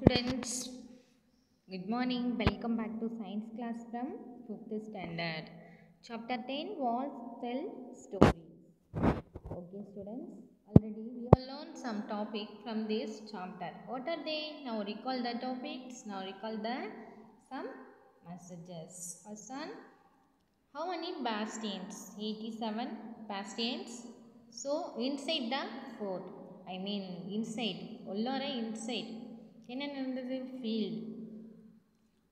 Students, good morning. Welcome back to science class from 5th standard. Chapter 10 was tell stories. Okay students, already we have learned some topic from this chapter. What are they? Now recall the topics. Now recall the some messages. First one, how many bastions? 87 bastions. So inside the fort, inside, உள்ளார inside என்ன நடந்தது? Field,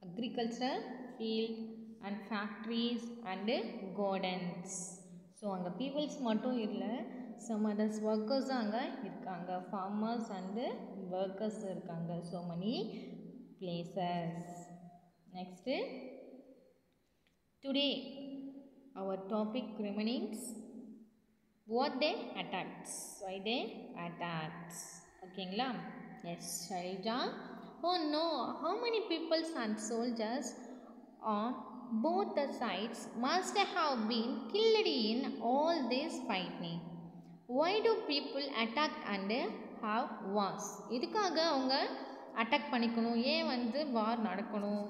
agriculture field and factories and gardens. So அங்கே peoples மட்டும் இல்லை, some others ஒர்க்கர்ஸும் அங்கே இருக்காங்க. Farmers and workers இருக்காங்க. So many places. Next, today our topic remains what they attacked. Why they attacked? ஓகேங்களா? Yes, Shailja. Oh no, how many people and soldiers on both the sides must have been killed in all this fighting? Why do people attack and have wars? எதுக்காக அவங்க attack பண்ணிக்கணும், ஏன் வார் நடக்கணும்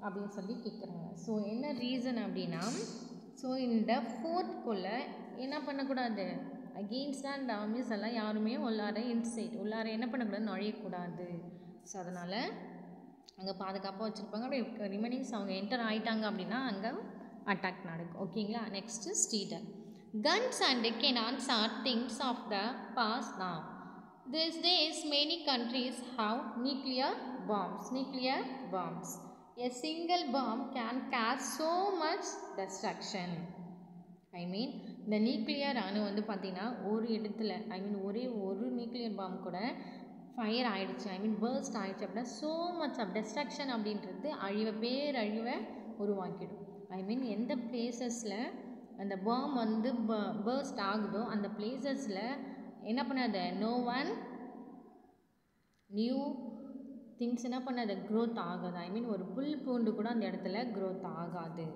அப்படின்னு சொல்லி கேட்குறாங்க. So என்ன ரீசன் அப்படின்னா, ஸோ இந்த ஃபோர்ட்குள்ளே என்ன பண்ணக்கூடாது, அகெயின்ஸ்டாக இந்த ஆர்மிஸ் எல்லாம் யாருமே உள்ளார இன்சைட் உள்ளார என்ன பண்ணக்கூடாது, நுழையக்கூடாது. ஸோ அதனால் அங்கே பாதுகாப்பாக வச்சுருப்பாங்க. அப்படி ரிமைனிங்ஸ் அவங்க என்டர் ஆகிட்டாங்க அப்படின்னா அங்கே அட்டாக் நடக்கும். ஓகேங்களா? நெக்ஸ்ட்டு ஸ்டீடர். Guns and cannons are things of the past now. These days many countries have nuclear bombs. A single bomb can cause so much destruction. இந்த நியூக்ளியர் அணு பார்த்தீங்கன்னா ஒரு இடத்துல ஒரே ஒரு நியூக்ளியர் பாம் கூட ஃபயர் ஆகிடுச்சு, பர்ஸ்ட் ஆகிடுச்சு அப்படின்னா ஸோ மச் ஆஃப் டெஸ்ட்ரக்ஷன் அப்படின்றது பேரழிவை உருவாக்கிடும். எந்த பிளேசஸில் அந்த பாம் பர்ஸ்ட் ஆகுதோ அந்த பிளேசஸில் என்ன பண்ணாது, நோ ஒன் நியூ திங்ஸ் என்ன பண்ணாது, க்ரோத் ஆகாது. ஒரு புல் பூண்டு கூட அந்த இடத்துல க்ரோத் ஆகாது.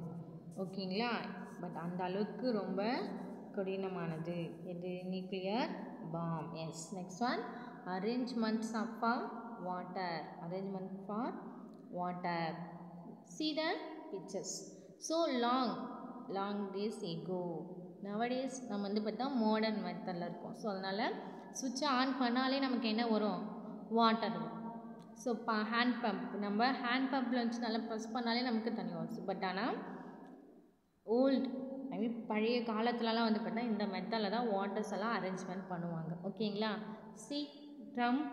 ஓகேங்களா? பட் அந்த அளவுக்கு ரொம்ப கடினமானது இது nuclear bomb. Yes. Next one, arrangements for water. See the pictures. So long days ago. Nowadays நம்ம பார்த்தா மாடர்ன் மெத்தடில் இருக்கும். ஸோ அதனால் சுவிட்சை ஆன் பண்ணாலே நமக்கு என்ன வரும், வாட்டர் வரும். ஸோ ஹேண்ட் பம்ப், நம்ம ஹேண்ட் பம்பில் வச்சு நல்லா ப்ரெஸ் பண்ணாலே நமக்கு தண்ணி வரும். பட் ஆனால் ஓல்டு பழைய காலத்துலலாம் பார்த்தா இந்த மெத்தடில் தான் வாட்டர்ஸ் எல்லாம் அரேஞ்ச்மெண்ட் பண்ணுவாங்க. ஓகேங்களா? See drum,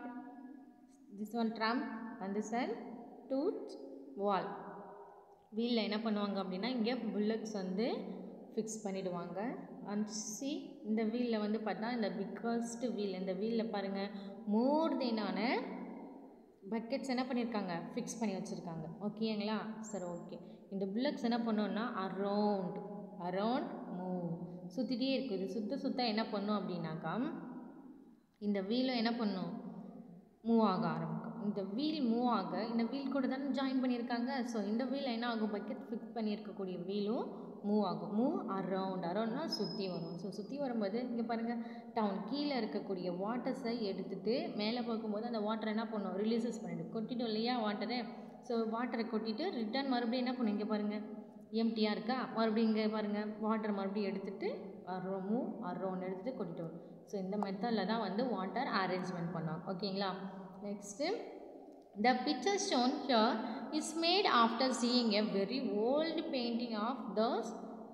this one drum and this one tooth wall. வீலில் என்ன பண்ணுவாங்க அப்படின்னா இங்கே புல்லக்ஸ் ஃபிக்ஸ் பண்ணிவிடுவாங்க. அண்ட் சி இந்த வீலில் பார்த்தா இந்த பிக்கஸ்ட் வீல், இந்த வீலில் பாருங்கள் மோர் தெனான பக்கெட்ஸ் என்ன பண்ணியிருக்காங்க, ஃபிக்ஸ் பண்ணி வச்சுருக்காங்க. ஓகேங்களா? சரி, ஓகே. இந்த புல்லக்ஸ் என்ன பண்ணோன்னா அரவுண்ட் மூவ் சுற்றிட்டே இருக்குது. இது சுத்த என்ன பண்ணும் அப்படின்னாக்கா இந்த வீலும் என்ன பண்ணும், மூவ் ஆக ஆரம்பிக்கும். இந்த வீல் மூவ் ஆக இந்த வீல் கூட தானே ஜாயின் பண்ணியிருக்காங்க. ஸோ இந்த வீல் என்ன ஆகும், பக்கெட் ஃபிக்ஸ் பண்ணியிருக்கக்கூடிய வீலும் மூவ் ஆகும். மூவ் அரவுண்ட்னா சுற்றி வரும். ஸோ சுற்றி வரும்போது இங்கே பாருங்கள், டவுன் கீழே இருக்கக்கூடிய வாட்டர்ஸை எடுத்துகிட்டு மேலே போகும்போது அந்த வாட்டர் என்ன பண்ணும், ரிலீசஸ் பண்ணிவிடும். கொட்டிட்டோம் இல்லையா வாட்டரை. ஸோ வாட்டரை கொட்டிட்டு ரிட்டர்ன் மறுபடியும் என்ன பண்ணும், இங்கே பாருங்கள் எம்டியாக இருக்கா, மறுபடியும் இங்கே பாருங்கள் வாட்டர் மறுபடியும் எடுத்துகிட்டு மூவ் அரவுண்ட் எடுத்துகிட்டு கொட்டிட்டு வரும். ஸோ இந்த மெத்தடில் தான் வாட்டர் அரேஞ்ச்மெண்ட் பண்ணுவாங்க. ஓகேங்களா? Next, the picture shown here is made after seeing a very old painting of those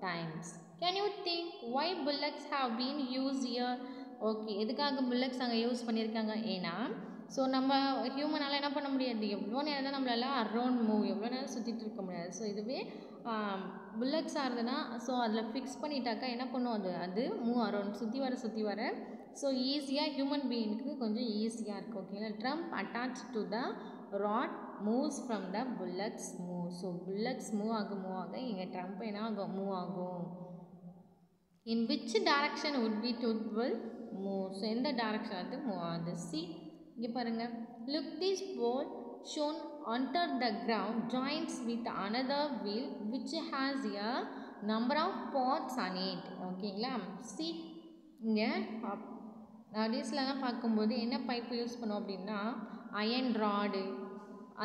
times. Can you think why bullocks have been used here? Okay, எதுக்காக புல்லக்ஸ் அங்கே யூஸ் பண்ணியிருக்காங்க? ஏன்னா ஸோ நம்ம ஹியூமனால் என்ன பண்ண முடியாது, எவ்வளோ நேரம் தான் நம்மளால அரவுண்ட் மூவ், எவ்வளோ நேரம் சுற்றிட்டு இருக்க முடியாது. ஸோ இதுவே புல்லக்ஸ் ஆகுதுன்னா ஸோ அதில் ஃபிக்ஸ் பண்ணிட்டாக்கா என்ன பண்ணும், அது மூவ் அரவுண்ட் சுற்றி வர ஸோ ஈஸியாக ஹியூமன் பீயிங்க்கு கொஞ்சம் ஈஸியாக இருக்கும். ஓகேங்களா? Drum attach to the rod moves from the pulleys move. So pulleys move ஆக இங்கே ட்ரம்ப் என்ன ஆகும், மூவ் ஆகும். In which direction would be to will move? So எந்த டைரக்ஷன் மூவ் ஆகுது? சி இங்கே பாருங்கள், look this pole shown under the ground joins with another wheel which has a number of pods on it. ஓகேங்களா? C இங்கே நவடேஸ்லலாம் பார்க்கும்போது என்ன pipe use பண்ணுவோம் அப்படின்னா அயன் ராடு,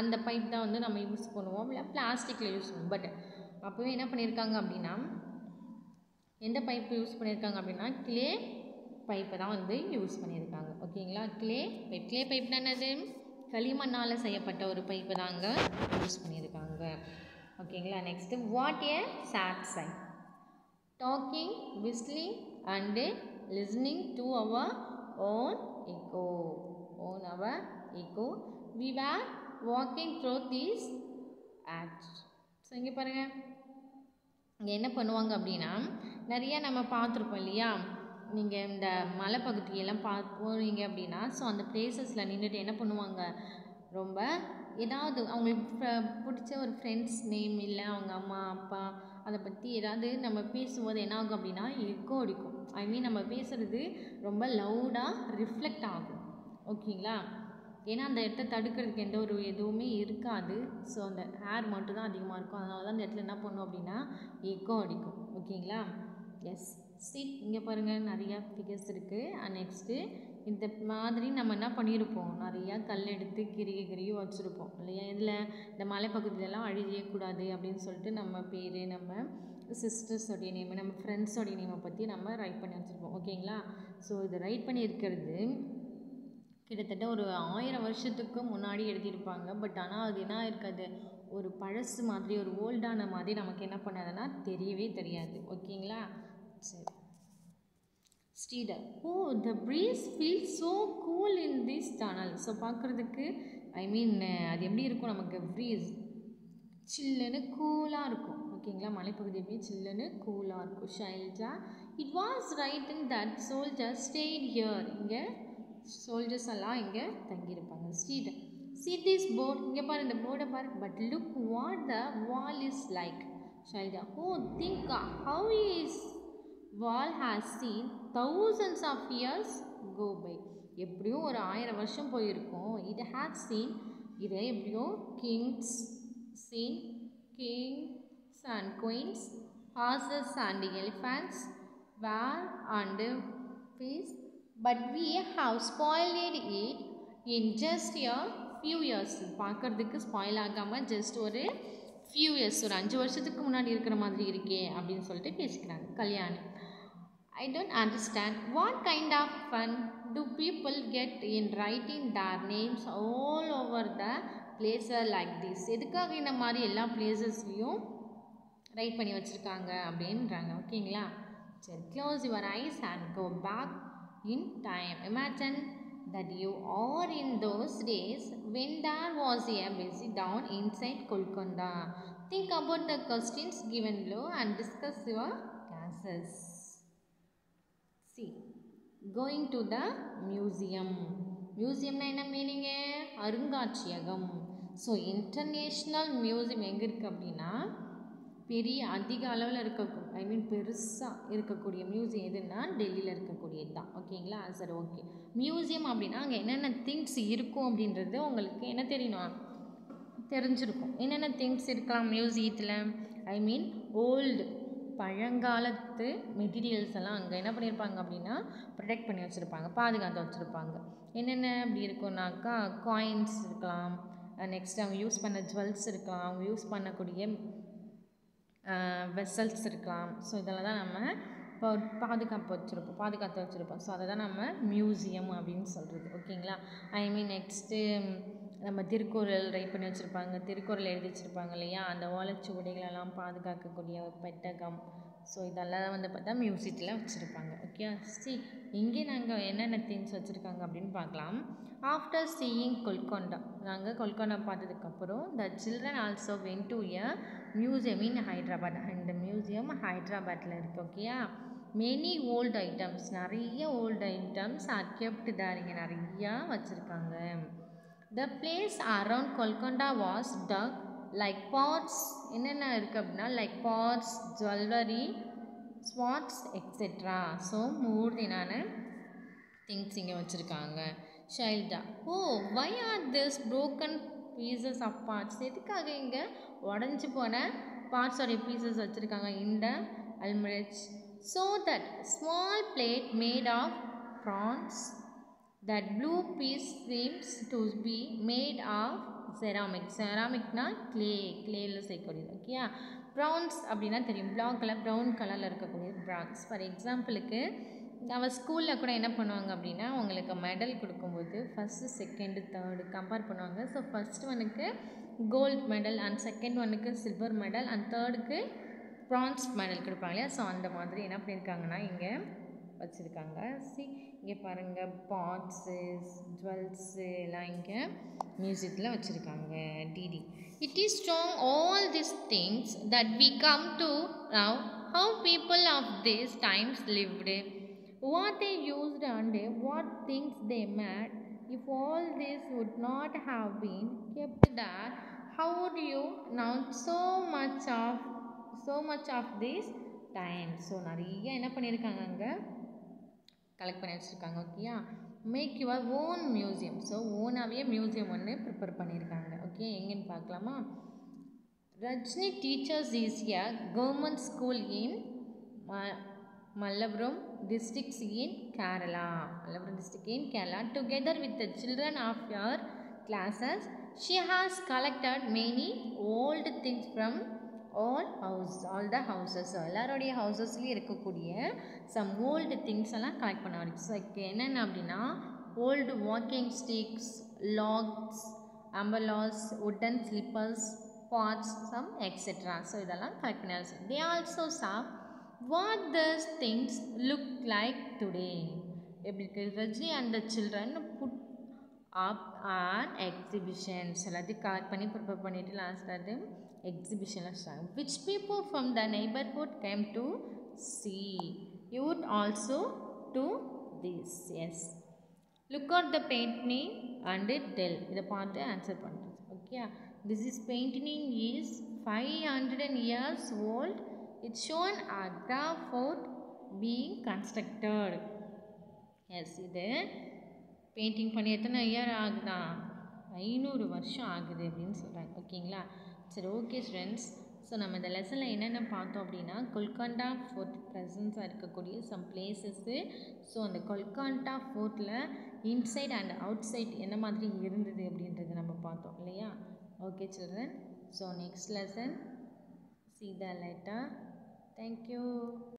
அந்த பைப் தான் வந்து நம்ம யூஸ் பண்ணுவோம், இல்லை பிளாஸ்டிக்கில் யூஸ் பண்ணுவோம். பட் அப்போவே என்ன பண்ணியிருக்காங்க அப்படின்னா, எந்த பைப்பு யூஸ் பண்ணியிருக்காங்க அப்படின்னா கிளே பைப்பை தான் வந்து யூஸ் பண்ணியிருக்காங்க. ஓகேங்களா, கிளே பைப் தான் என்னது, களிமண்ணால் செய்யப்பட்ட ஒரு பைப்பு தாங்க யூஸ் பண்ணியிருக்காங்க. ஓகேங்களா, next what a sad sight. Talking, whistling and listening to our own echo. We were walking through these acts. So இங்கே பாருங்கள், இங்கே என்ன பண்ணுவாங்க அப்படின்னா, நிறைய நம்ம பார்த்துருப்போம் இல்லையா, நீங்கள் இந்த மலைப்பகுதியெல்லாம் போகிறீங்க அப்படின்னா, ஸோ அந்த பிளேசஸில் நின்றுட்டு என்ன பண்ணுவாங்க, ரொம்ப ஏதாவது அவங்களுக்கு பிடிச்ச ஒரு ஃப்ரெண்ட்ஸ் நேம் இல்லை அவங்க அம்மா அப்பா அதை பற்றி ஏதாவது நம்ம பேசும்போது என்ன ஆகும் அப்படின்னா எக்கோ அடிக்கும். ஐ மீன் நம்ம பேசுகிறது ரொம்ப லவுடாக ரிஃப்ளெக்ட் ஆகும். ஓகேங்களா, ஏன்னா அந்த இடத்த தடுக்கிறதுக்கு எந்த ஒரு எதுவுமே இருக்காது. ஸோ அந்த ஏர் மட்டும் தான் அதிகமாக இருக்கும். அதனால தான் அந்த இடத்துல என்ன பண்ணும் அப்படின்னா எக்கோ அடிக்கும். ஓகேங்களா, எஸ் சீட். இங்கே பாருங்கள் நிறையா ஃபிகர்ஸ் இருக்குது. நெக்ஸ்ட்டு இந்த மாதிரி நம்ம என்ன பண்ணியிருப்போம், நிறையா கல் எடுத்து கிரிய வச்சுருப்போம் இல்லையா. இதில் இந்த மலைப்பகுதியிலலாம் அழியக்கூடாது அப்படின்னு சொல்லிட்டு நம்ம பேர், நம்ம சிஸ்டர்ஸோடைய நேமு, நம்ம ஃப்ரெண்ட்ஸோடைய நேமை பற்றி நம்ம ரைட் பண்ணி வச்சுருப்போம். ஓகேங்களா, ஸோ இது ரைட் பண்ணியிருக்கிறது கிட்டத்தட்ட ஒரு 1000 வருஷத்துக்கு முன்னாடி எழுதியிருப்பாங்க. பட் ஆனால் அது என்ன இருக்காது, ஒரு பழசு மாதிரி, ஒரு ஓல்டான மாதிரி நமக்கு என்ன பண்ணாதுன்னா தெரியவே தெரியாது. ஓகேங்களா, சரி. ஸ்டீடர், oh the breeze feel so cool in this tunnel. So பார்க்குறதுக்கு ஐ மீன் அது எப்படி இருக்கும், நமக்கு ப்ரீஸ் சில்லுன்னு கூலாக இருக்கும். ஓகேங்களா, மலைப்பகுதி எப்படி சில்லுன்னு கூலாக இருக்கும். Shailja, it was right in that soldier state here. இங்கே சோல்ஜர்ஸ் எல்லாம் இங்கே தங்கியிருப்பாங்க. ஸ்டீடர், see this board. இங்கே பாரு, இந்த போர்டை பாரு. But look what the wall is like. Shailja, oh think how is wall has seen thousands of years go by. எப்படியும் ஒரு 1000 வருஷம் போயிருக்கும். it has seen, இதை எப்படியும் kings and queens, horses and elephants, war and peace, but we have spoiled it in just a few years. பார்க்குறதுக்கு spoil ஆகாமல் just ஒரு few years, ஒரு 5 வருஷத்துக்கு முன்னாடி இருக்கிற மாதிரி இருக்கே அப்படின்னு சொல்லிட்டு பேசிக்கிறாங்க. Kalyani, I don't understand what kind of fun do people get in writing their names all over the places like this. எதுக்காக இந்த மாதிரி எல்லா பிளேசஸ்லையும் ரைட் பண்ணி வச்சுருக்காங்க அப்படின்றாங்க. ஓகேங்களா, சரி. Close your eyes and go back in time. Imagine that you are in those days when there was a busy town inside Golconda. Think about the questions given below and discuss your answers. See, going to the museum. Museum na enna meaning? அருங்காட்சியகம். So international museum எங்கே இருக்குது அப்படின்னா பெரிய அதிக அளவில் ஐ மீன் பெருசாக இருக்கக்கூடிய museum எதுன்னா டெல்லியில் இருக்கக்கூடியது தான். ஓகேங்களா, சரி ஓகே. மியூசியம் அப்படின்னா அங்கே என்னென்ன திங்ஸ் இருக்கும் அப்படின்றது உங்களுக்கு என்ன தெரியணும், தெரிஞ்சிருக்கும். என்னென்ன திங்ஸ் இருக்கலாம் மியூசியத்தில், ஐ மீன் ஓல்டு பழங்காலத்து மெட்டீரியல்ஸ் எல்லாம் அங்கே என்ன பண்ணியிருப்பாங்க அப்படின்னா ப்ரொடெக்ட் பண்ணி வச்சுருப்பாங்க, பாதுகாத்து வச்சுருப்பாங்க. என்னென்ன அப்படி இருக்குன்னாக்கா காயின்ஸ் இருக்கலாம், நெக்ஸ்ட் அவங்க யூஸ் பண்ண ஜுவல்ஸ் இருக்கலாம், அவங்க யூஸ் பண்ணக்கூடிய வெசல்ஸ் இருக்கலாம். ஸோ இதெல்லாம் தான் நம்ம இப்போ பாதுகாத்து வச்சுருப்போம். ஸோ அதை தான் நம்ம மியூசியம் அப்படின்னு சொல்கிறது. ஓகேங்களா, ஐ மீன் நெக்ஸ்ட்டு நம்ம திருக்குறள் ரைட் பண்ணி வச்சுருப்பாங்க, திருக்குறள் எழுதி வச்சுருப்பாங்க இல்லையா, அந்த ஓலைச்சுவடிகளெல்லாம் பாதுகாக்கக்கூடிய பெட்டகம். ஸோ இதெல்லாம் வந்து பார்த்தா மியூசியத்தில் வச்சுருப்பாங்க. ஓகே, இங்கே நாங்கள் என்னென்ன திங்ஸ் வச்சுருக்காங்க அப்படின்னு பார்க்கலாம். ஆஃப்டர் சீயிங் கொல்கொண்டா, நாங்கள் கொல்கொண்டா பார்த்ததுக்கப்புறம் the children also went to a museum in Hyderabad. இந்த மியூசியம் ஹைட்ராபாத்தில் இருக்குது. ஓகேயா, மெனி ஓல்டு ஐட்டம்ஸ், நிறைய old items are kept there, இங்கே நிறையா வச்சுருக்காங்க. The place around Golconda was dug like pots. என்னென்ன இருக்குது அப்படின்னா like pots, jewellery, swords etcetera. So மூர்த்தினான திங்ஸ் இங்கே வச்சுருக்காங்க. Shailja, oh why are this broken pieces of parts. எதுக்காக இங்கே உடஞ்சி போன பார்ட்ஸோடைய பீசஸ் வச்சுருக்காங்க இந்த அல்மரேஜ். So that small plate made of bronze That blue piece seems to be made of ceramic. Ceramicனா clay-ல செய்யக்கூடியது. ஓகேயா? Bronze அப்படின்னா தெரியும். black கலர் ப்ரௌன் கலரில் இருக்கக்கூடிய bronze. ஃபார் எக்ஸாம்பிளுக்கு நம்ம ஸ்கூலில் கூட என்ன பண்ணுவாங்க அப்படின்னா உங்களுக்கு மெடல் கொடுக்கும்போது ஃபஸ்ட்டு செகண்டு தேர்டு கம்பேர் பண்ணுவாங்க. ஸோ ஃபஸ்ட் ஒனுக்கு கோல்டு மெடல் அண்ட் செகண்ட் ஒனுக்கு சில்வர் மெடல் அண்ட் தேர்டுக்கு ப்ரான்ஸ் மெடல் கொடுப்பாங்க இல்லையா? ஸோ அந்த மாதிரி என்ன பண்ணியிருக்காங்கன்னா இங்கே வச்சுருக்காங்க. இங்கே பாருங்கள் பாட்ஸு ஜுவல்ஸு எல்லாம் இங்கே மியூசியத்தில் வச்சுருக்காங்க. Did it is strong all this things that we come to know how people of this times lived what they used and what things they made. If all this would not have been kept there, how would you know so much of this time? So நிறைய என்ன பண்ணியிருக்காங்க அங்கே collect பண்ணி வச்சுருக்காங்க. ஓகேயா? Make your own museum. So ஓனாகவே museum ஒன்று prepare பண்ணியிருக்காங்க. ஓகே, எங்கேன்னு பார்க்கலாமா? Rajini teachers is a government school in Malappuram district in Kerala. Malappuram district in Kerala. Together with the children of your classes, she has collected many old things from all the houses. எல்லாரோடைய ஹவுசஸ்லேயும் இருக்கக்கூடிய some old things எல்லாம் collect பண்ண ஆரம்பிச்சு. என்னென்ன அப்படின்னா old walking sticks, locks, umbrellas, wooden slippers, pots, some etc. So இதெல்லாம் collect பண்ண ஆரம்பிச்சு. They also saw what these things look like today. Rajni and the children put up an exhibition. எல்லாத்தையும் collect பண்ணி prepare பண்ணிட்டு last எக்ஸிபிஷனில் start. Which people from the neighborhood came to see. You would also do this. Yes. Look at the painting and tell. இதை பார்த்து answer பண்ணுறது. Okay, this is painting is 500 years old. It's shown Agra fort being constructed. Yes, இது painting பண்ணி எத்தனை year ஆகுதா? 500 வருஷம் ஆகுது அப்படின்னு சொல்கிறாங்க. ஓகேங்களா? சரி, ஓகே ஸ்டூடெண்ட்ஸ். ஸோ நம்ம இந்த லெசனில் என்னென்ன பார்த்தோம் அப்படின்னா கொல்கண்டா ஃபோர்ட் ப்ரெசன்ஸாக இருக்கக்கூடிய சம் பிளேசஸ்ஸு. ஸோ அந்த கொல்கண்டா ஃபோர்ட்டில் இன்சைட் அண்ட் அவுட் சைட் என்ன மாதிரி இருந்தது அப்படின்றத நம்ம பார்த்தோம் இல்லையா? Okay children. So next lesson see you later. Thank you.